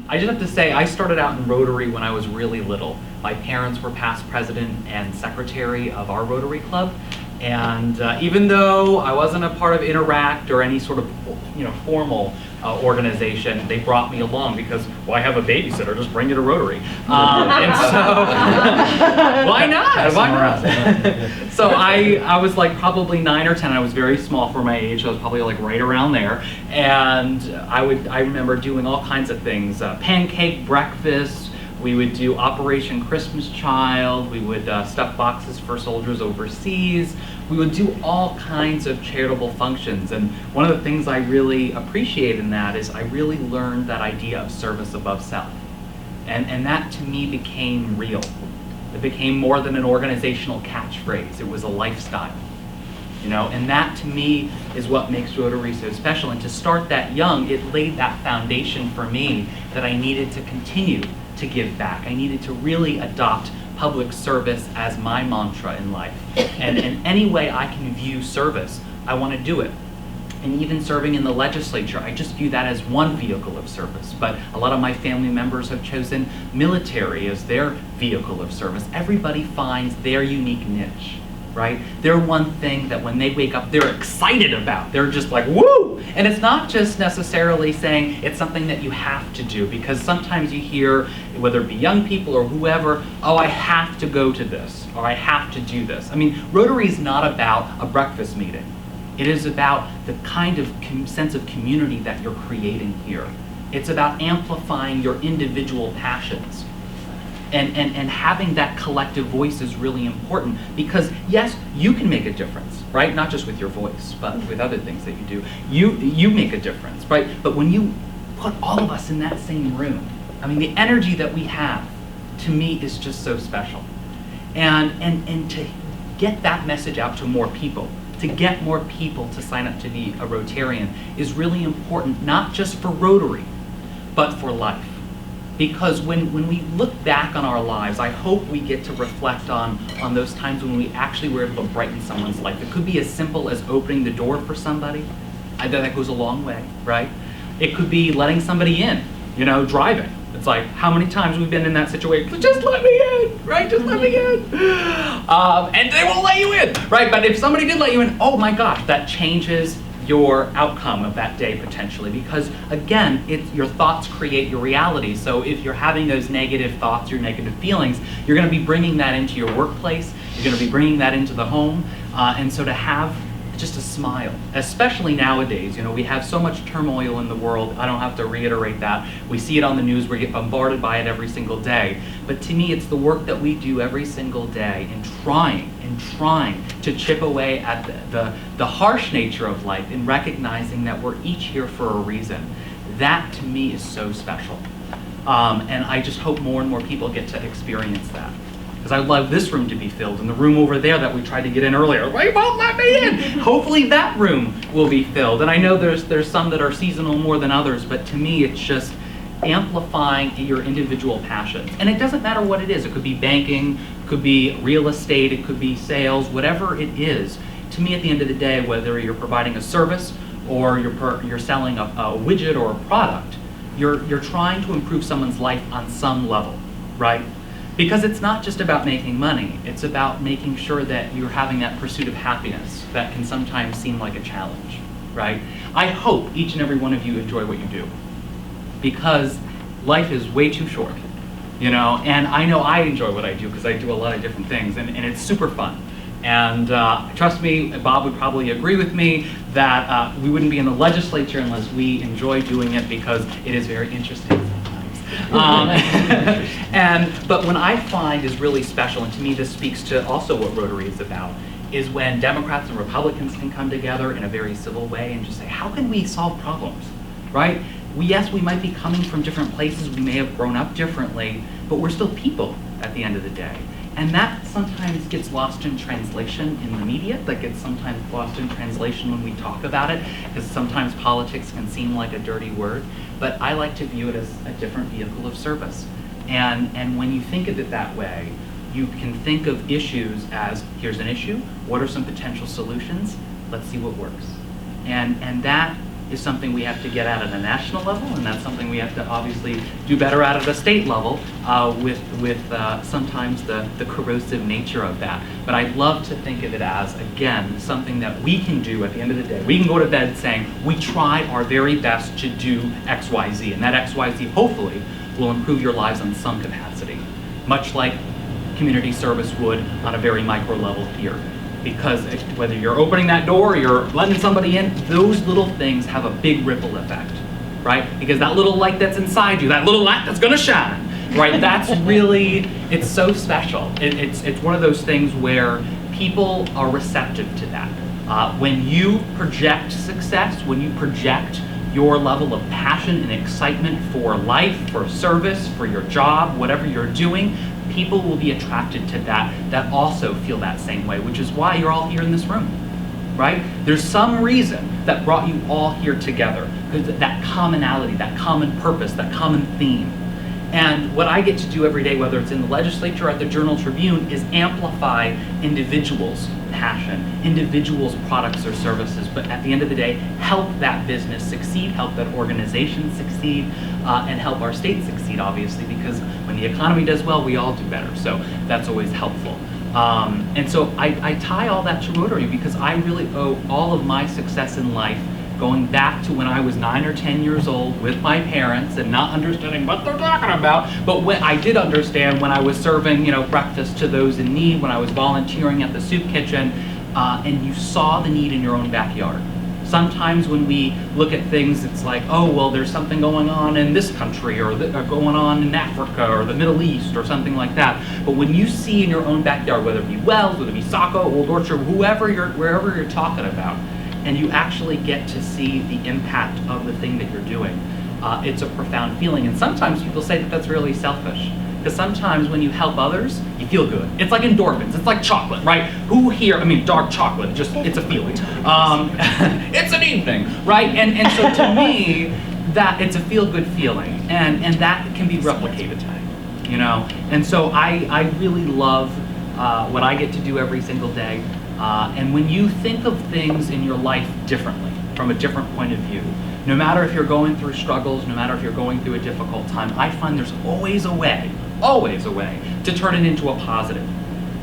I just have to say, I started out in Rotary when I was really little. My parents were past president and secretary of our Rotary Club, and even though I wasn't a part of Interact or any sort of formal organization, they brought me along because, well, I have a babysitter, just bring you to Rotary. And so, why not? Why not? So I was like probably 9 or 10. I was very small for my age. I was probably like right around there. And I remember doing all kinds of things, pancake breakfast. We would do Operation Christmas Child. We would stuff boxes for soldiers overseas. We would do all kinds of charitable functions. And one of the things I really appreciate in that is I really learned that idea of service above self. And that to me became real. It became more than an organizational catchphrase. It was a lifestyle. And that to me is what makes Rotary so special. And to start that young, it laid that foundation for me that I needed to continue to give back. I needed to really adopt public service as my mantra in life. And in any way I can view service, I want to do it. And even serving in the legislature, I just view that as one vehicle of service. But a lot of my family members have chosen military as their vehicle of service. Everybody finds their unique niche, right? They're one thing that when they wake up, they're excited about. They're just like, woo! And it's not just necessarily saying it's something that you have to do, because sometimes you hear, whether it be young people or whoever, oh, I have to go to this, or I have to do this. I mean, Rotary is not about a breakfast meeting. It is about the kind of sense of community that you're creating here. It's about amplifying your individual passions. And having that collective voice is really important because, yes, you can make a difference, right? Not just with your voice, but with other things that you do. You make a difference, right? But when you put all of us in that same room, I mean, the energy that we have, to me, is just so special. And to get that message out to more people, to get more people to sign up to be a Rotarian is really important, not just for Rotary, but for life. Because when we look back on our lives, I hope we get to reflect on those times when we actually were able to brighten someone's life. It could be as simple as opening the door for somebody. That goes a long way, right? It could be letting somebody in, driving. It's like, how many times we've been in that situation? Just let me in, right? Just let me in. And they won't let you in, right? But if somebody did let you in, oh my gosh, that changes your outcome of that day potentially, because again, your thoughts create your reality. So if you're having those negative thoughts, your negative feelings, you're going to be bringing that into your workplace, you're going to be bringing that into the home, and so to have just a smile, especially nowadays, we have so much turmoil in the world. I don't have to reiterate that. We see it on the news, we get bombarded by it every single day. But to me, it's the work that we do every single day in trying to chip away at the harsh nature of life and recognizing that we're each here for a reason. That to me is so special. And I just hope more and more people get to experience that. Because I'd love this room to be filled, and the room over there that we tried to get in earlier, they won't let me in. Hopefully that room will be filled. And I know there's some that are seasonal more than others, but to me it's just amplifying your individual passions. And it doesn't matter what it is. It could be banking, it could be real estate, it could be sales, whatever it is. To me, at the end of the day, whether you're providing a service or you're selling a widget or a product, you're trying to improve someone's life on some level, right? Because it's not just about making money, it's about making sure that you're having that pursuit of happiness that can sometimes seem like a challenge, right? I hope each and every one of you enjoy what you do, because life is way too short, and I know I enjoy what I do because I do a lot of different things, and it's super fun. And trust me, Bob would probably agree with me that we wouldn't be in the legislature unless we enjoy doing it, because it is very interesting. But when I find is really special, and to me this speaks to also what Rotary is about, is when Democrats and Republicans can come together in a very civil way and just say, how can we solve problems, right? Yes, we might be coming from different places, we may have grown up differently, but we're still people at the end of the day. And that sometimes gets lost in translation in the media, that gets sometimes lost in translation when we talk about it, because sometimes politics can seem like a dirty word, but I like to view it as a different vehicle of service. And when you think of it that way, you can think of issues as, here's an issue, what are some potential solutions, let's see what works. And that is something we have to get at a national level, and that's something we have to obviously do better at a state level with sometimes the corrosive nature of that. But I'd love to think of it as, again, something that we can do at the end of the day. We can go to bed saying, we tried our very best to do X, Y, Z, and that X, Y, Z hopefully will improve your lives on some capacity, much like community service would on a very micro level here. Because whether you're opening that door or you're letting somebody in, those little things have a big ripple effect, right? Because that little light that's inside you, that little light that's gonna shine, right? That's really, it's so special. It's one of those things where people are receptive to that. When you project success, when you project your level of passion and excitement for life, for service, for your job, whatever you're doing, people will be attracted to that also feel that same way, which is why you're all here in this room, right? There's some reason that brought you all here together, because that commonality, that common purpose, that common theme. And what I get to do every day, whether it's in the legislature or at the Journal Tribune, is amplify individuals' passion, individuals' products or services, but at the end of the day, help that business succeed, help that organization succeed, and help our state succeed, obviously, because when the economy does well, we all do better. So that's always helpful. And so I tie all that to Rotary because I really owe all of my success in life going back to when I was 9 or 10 years old with my parents and not understanding what they're talking about, but when I did understand when I was serving, breakfast to those in need, when I was volunteering at the soup kitchen, and you saw the need in your own backyard. Sometimes when we look at things, it's like, oh, well, there's something going on in this country or going on in Africa or the Middle East or something like that. But when you see in your own backyard, whether it be Wells, whether it be Saco, Old Orchard, wherever you're talking about, and you actually get to see the impact of the thing that you're doing, it's a profound feeling. And sometimes people say that that's really selfish. Because sometimes when you help others, you feel good. It's like endorphins, it's like chocolate, right? Who here, dark chocolate, it's a feeling. It's an evening, right? And so to me, that it's a feel-good feeling, and that can be replicated, And so I really love what I get to do every single day. And when you think of things in your life differently, from a different point of view, no matter if you're going through struggles, no matter if you're going through a difficult time, I find there's always a way to turn it into a positive.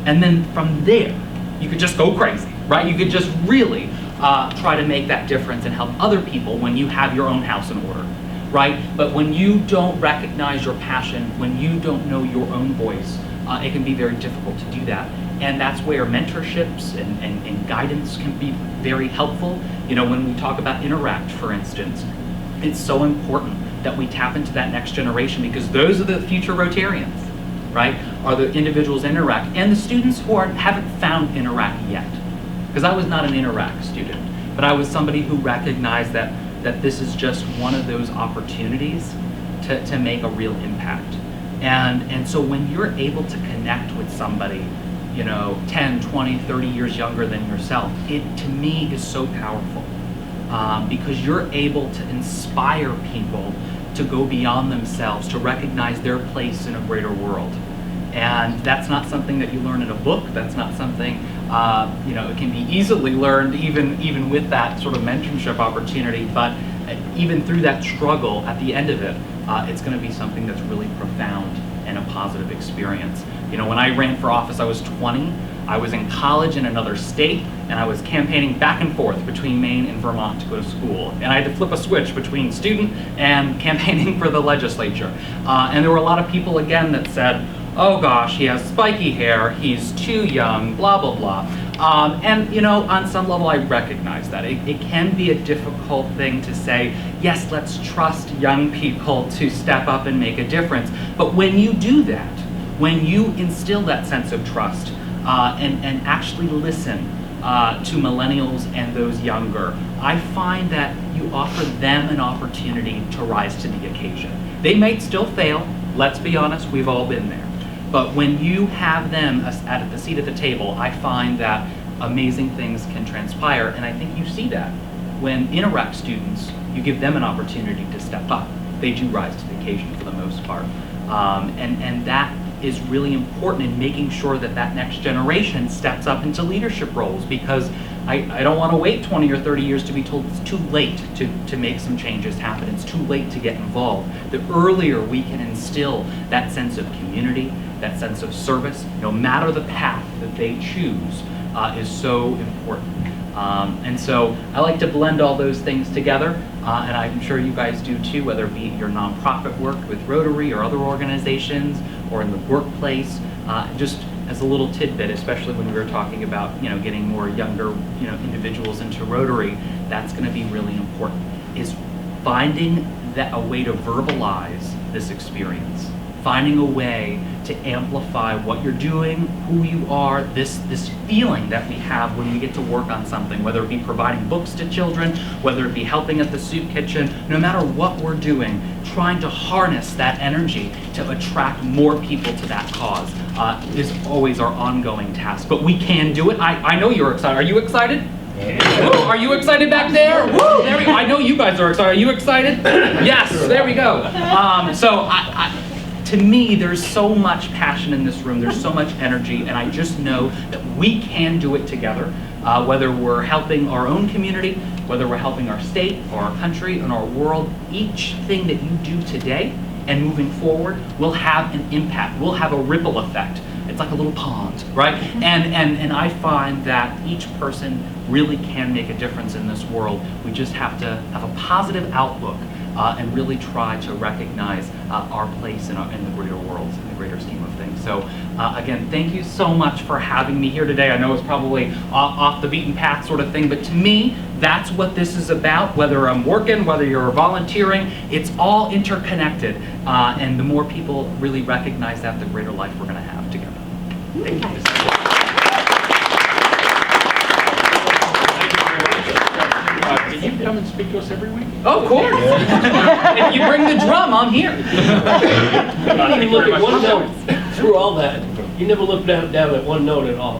And then from there, you could just go crazy, right? You could just really try to make that difference and help other people when you have your own house in order, right? But when you don't recognize your passion, when you don't know your own voice, it can be very difficult to do that. And that's where mentorships and guidance can be very helpful. When we talk about Interact, for instance, it's so important that we tap into that next generation because those are the future Rotarians, right? Are the individuals in Interact and the students who haven't found Interact yet. Because I was not an Interact student, but I was somebody who recognized that this is just one of those opportunities to make a real impact. And so when you're able to connect with somebody 10, 20, 30 years younger than yourself, it to me is so powerful because you're able to inspire people to go beyond themselves, to recognize their place in a greater world. And that's not something that you learn in a book. That's not something, it can be easily learned even with that sort of mentorship opportunity, but even through that struggle, at the end of it, it's going to be something that's really profound and a positive experience. When I ran for office, I was 20. I was in college in another state, and I was campaigning back and forth between Maine and Vermont to go to school. And I had to flip a switch between student and campaigning for the legislature. And there were a lot of people, again, that said, oh gosh, he has spiky hair, he's too young, blah, blah, blah. And on some level, I recognize that. It can be a difficult thing to say, yes, let's trust young people to step up and make a difference. But when you do that, when you instill that sense of trust and actually listen to millennials and those younger, I find that you offer them an opportunity to rise to the occasion. They might still fail, let's be honest, we've all been there. But when you have them at the seat at the table, I find that amazing things can transpire, and I think you see that when Interact students, you give them an opportunity to step up. They do rise to the occasion for the most part. And that is really important in making sure that that next generation steps up into leadership roles, because I don't want to wait 20 or 30 years to be told it's too late to make some changes happen. It's too late to get involved. The earlier we can instill that sense of community, that sense of service, no matter the path that they choose, is so important. And so I like to blend all those things together, and I'm sure you guys do too, whether it be your nonprofit work with Rotary or other organizations, or in the workplace. Just as a little tidbit, especially when we were talking about getting more younger individuals into Rotary, that's going to be really important. Is finding a way to verbalize this experience, finding a way to amplify what you're doing, who you are, this feeling that we have when we get to work on something, whether it be providing books to children, whether it be helping at the soup kitchen, no matter what we're doing, trying to harness that energy to attract more people to that cause is always our ongoing task. But we can do it. I know you're excited. Are you excited? Yeah. Woo, are you excited back there? Woo, there we go. I know you guys are excited. Are you excited? Yes, there we go. So to me, there's so much passion in this room, there's so much energy, and I just know that we can do it together, whether we're helping our own community, whether we're helping our state, or our country, and our world. Each thing that you do today and moving forward will have an impact, will have a ripple effect. It's like a little pond, right? And I find that each person really can make a difference in this world. We just have to have a positive outlook and really try to recognize our place in the greater world, in the greater scheme of things. So again, thank you so much for having me here today. I know it's probably off the beaten path sort of thing, but to me, that's what this is about. Whether I'm working, whether you're volunteering, it's all interconnected. And the more people really recognize that, the greater life we're going to have together. Thank you. Can you come and speak to us every week? Oh, of course. If you bring the drum, I'm here. You look at one note through all that. You never look down at one note at all.